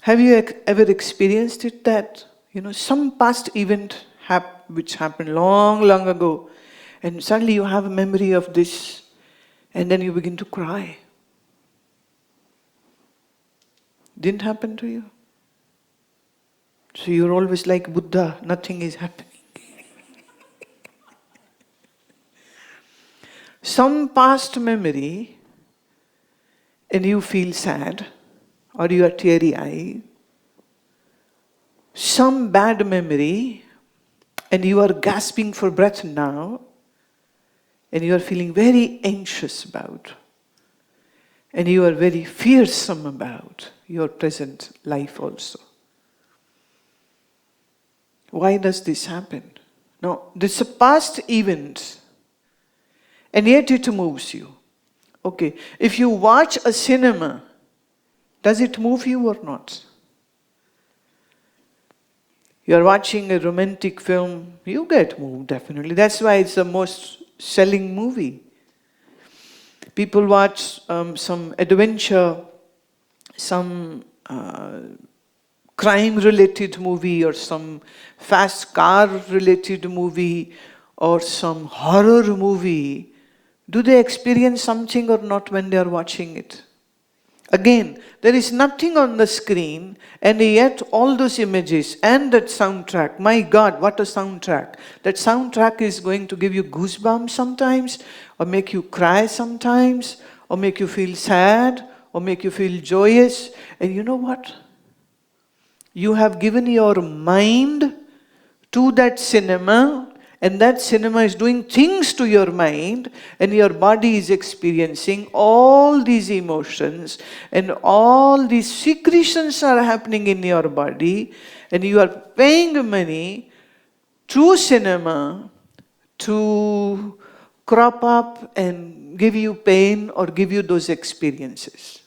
Have you ever experienced it that, some past event which happened long, long ago, and suddenly you have a memory of this, and then you begin to cry? Didn't happen to you? So you're always like Buddha, nothing is happening. Some past memory, and you feel sad, or you are teary-eyed. Some bad memory, and you are gasping for breath now, and you are feeling very anxious about, and you are very fearsome about your present life also. Why does this happen? No, this is a past event, and yet it moves you. Okay, if you watch a cinema, does it move you or not? You are watching a romantic film, you get moved, definitely. That's why it's the most selling movie. People watch some adventure, some crime-related movie, or some fast car-related movie, or some horror movie. Do they experience something or not when they are watching it? Again, there is nothing on the screen, and yet all those images and that soundtrack, my God, what a soundtrack. That soundtrack is going to give you goosebumps sometimes, or make you cry sometimes, or make you feel sad, or make you feel joyous. And you know what? You have given your mind to that cinema, and that cinema is doing things to your mind, and your body is experiencing all these emotions, and all these secretions are happening in your body, and you are paying money to cinema to crop up and give you pain or give you those experiences.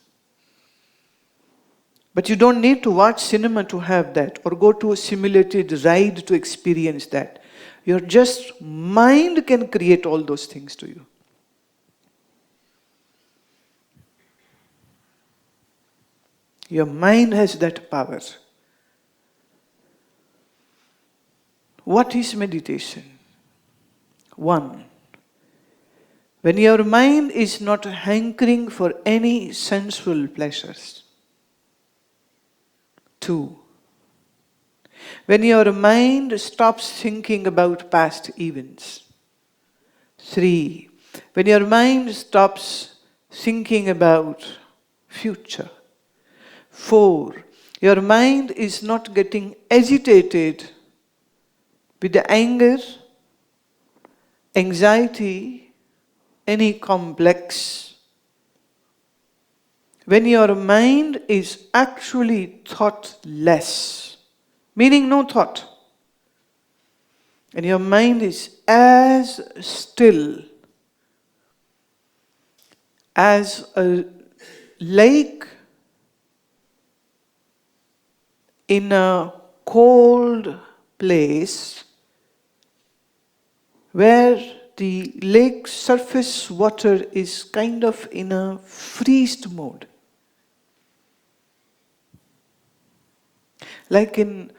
But you don't need to watch cinema to have that, or go to a simulated ride to experience that. Your just mind can create all those things to you. Your mind has that power. What is meditation? 1. When your mind is not hankering for any sensual pleasures. 2. When your mind stops thinking about past events. 3. When your mind stops thinking about future. 4. Your mind is not getting agitated with the anger, anxiety, any complex. When your mind is actually thoughtless, meaning no thought, and your mind is as still as a lake in a cold place where the lake surface water is kind of in a freezed mode. Like in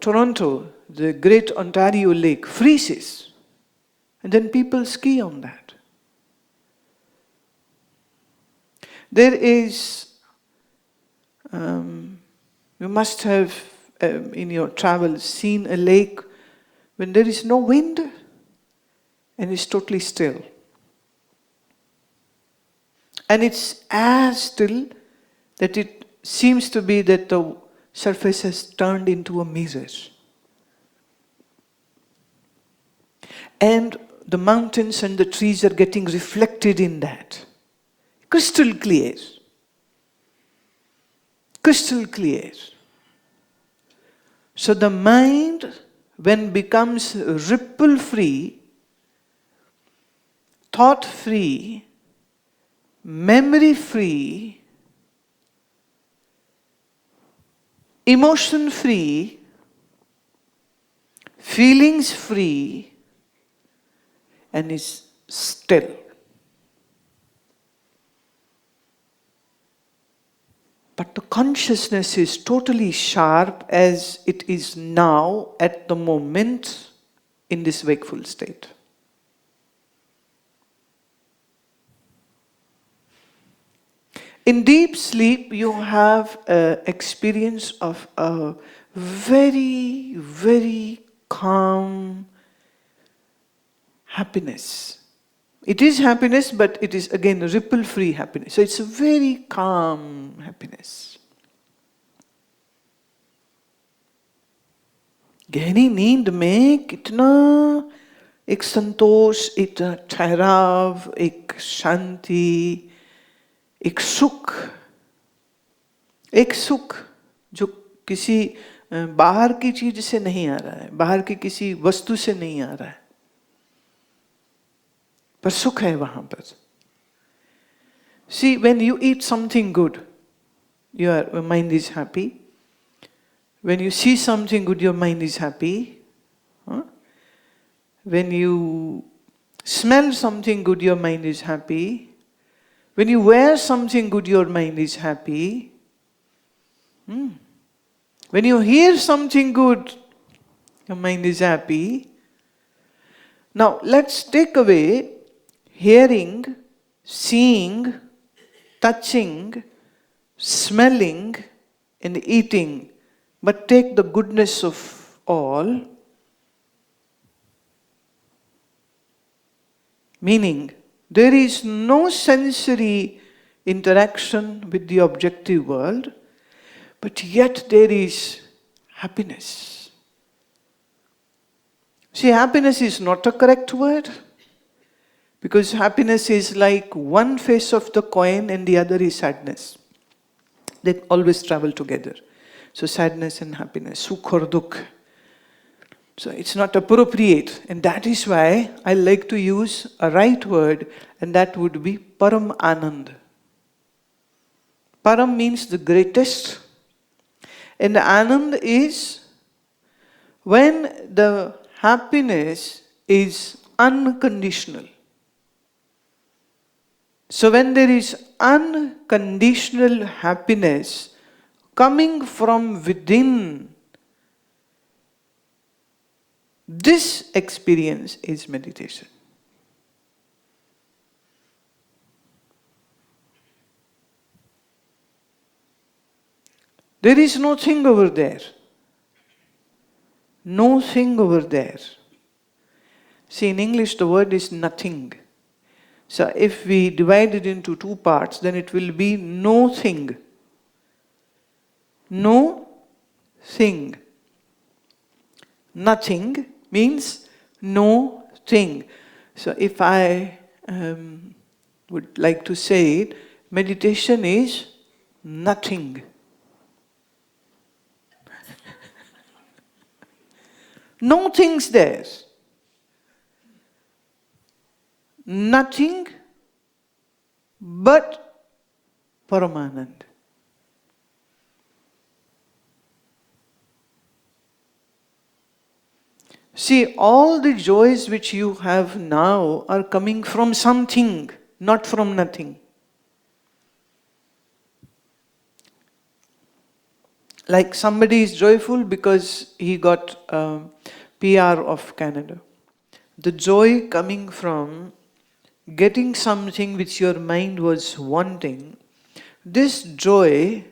Toronto, the Great Ontario Lake freezes, and then people ski on that. There is, you must have in your travels seen a lake when there is no wind and it's totally still. And it's as still that it seems to be that the surface has turned into a mirror. And the mountains and the trees are getting reflected in that. Crystal clear. Crystal clear. So the mind, when becomes ripple-free, thought-free, memory-free, emotion-free, feelings-free, and is still. But the consciousness is totally sharp as it is now at the moment in this wakeful state. In deep sleep, you have an experience of a very, very calm happiness. It is happiness, but it is again a ripple-free happiness. So it's a very calm happiness. गहरी नींद में कितना एक संतोष, एक ठहराव, एक शांति, एक सुख जो किसी बाहर की चीज से नहीं आ रहा है, बाहर की किसी वस्तु से नहीं आ रहा है, पर सुख है वहां पर. See, when you eat something good, your mind is happy. When you see something good, your mind is happy. When you smell something good, your mind is happy. When you wear something good, your mind is happy. When you hear something good, your mind is happy. Now, let's take away hearing, seeing, touching, smelling, and eating, but take the goodness of all. Meaning, there is no sensory interaction with the objective world, but yet there is happiness. See, happiness is not a correct word, because happiness is like one face of the coin and the other is sadness. They always travel together. So sadness and happiness, sukh or dukh. So it's not appropriate, and that is why I like to use a right word, and that would be Param Anand. Param means the greatest, and Anand is when the happiness is unconditional. So when there is unconditional happiness coming from within, this experience is meditation. There is no thing over there. No thing over there. See, in English the word is nothing. So if we divide it into two parts, then it will be no thing. No thing. Nothing means no thing. So if I would like to say it, meditation is nothing. No things there. Nothing but Paramanand. See, all the joys which you have now are coming from something, not from nothing. Like somebody is joyful because he got PR of Canada. The joy coming from getting something which your mind was wanting, this joy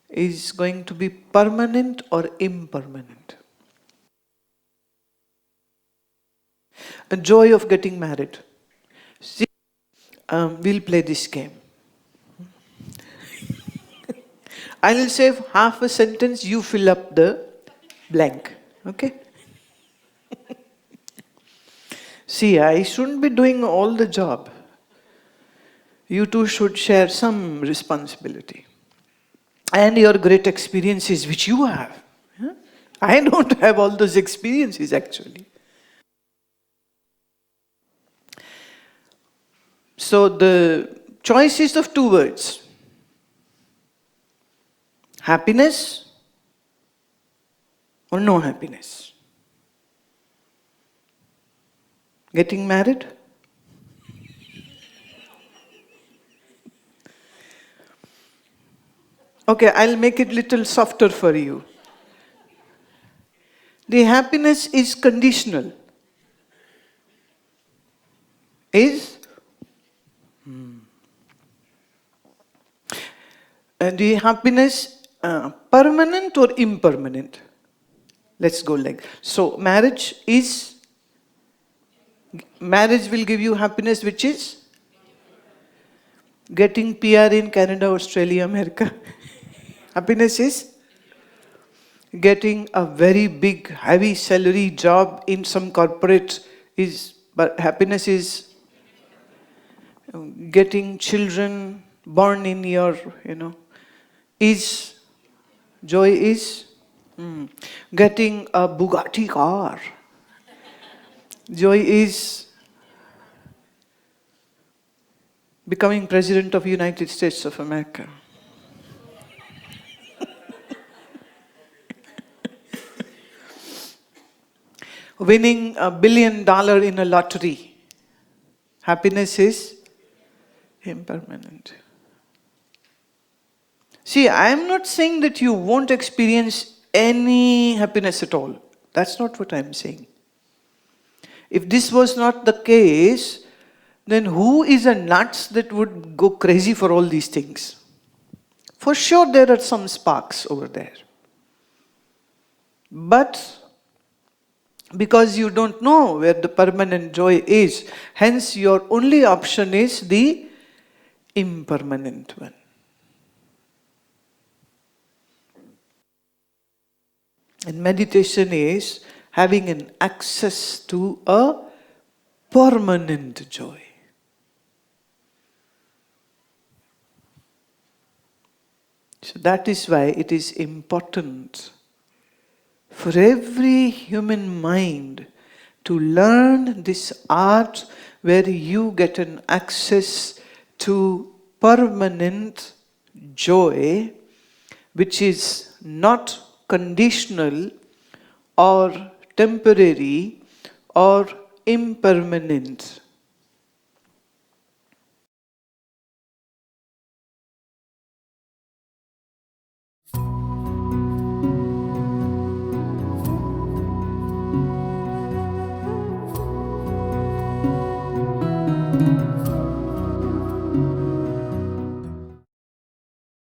is going to be permanent or impermanent. A joy of getting married. See, we'll play this game. I'll say half a sentence, you fill up the blank. Okay? See, I shouldn't be doing all the job. You two should share some responsibility. And your great experiences which you have. I don't have all those experiences actually. So the choice is of two words. Happiness or no happiness. Getting married? Okay, I'll make it little softer for you. The happiness is conditional. Is the happiness permanent or impermanent? Let's go like so. Marriage will give you happiness, which is getting PR in Canada, Australia, America. Happiness is getting a very big, heavy salary job in some corporate but happiness is getting children born in your, joy is getting a Bugatti car. Joy is becoming President of United States of America. Winning $1 billion in a lottery. Happiness is impermanent. See, I am not saying that you won't experience any happiness at all. That's not what I am saying. If this was not the case, then who is a nuts that would go crazy for all these things? For sure there are some sparks over there. But because you don't know where the permanent joy is, hence your only option is the impermanent one. And meditation is having an access to a permanent joy. So that is why it is important for every human mind to learn this art where you get an access to permanent joy, which is not conditional or temporary or impermanent.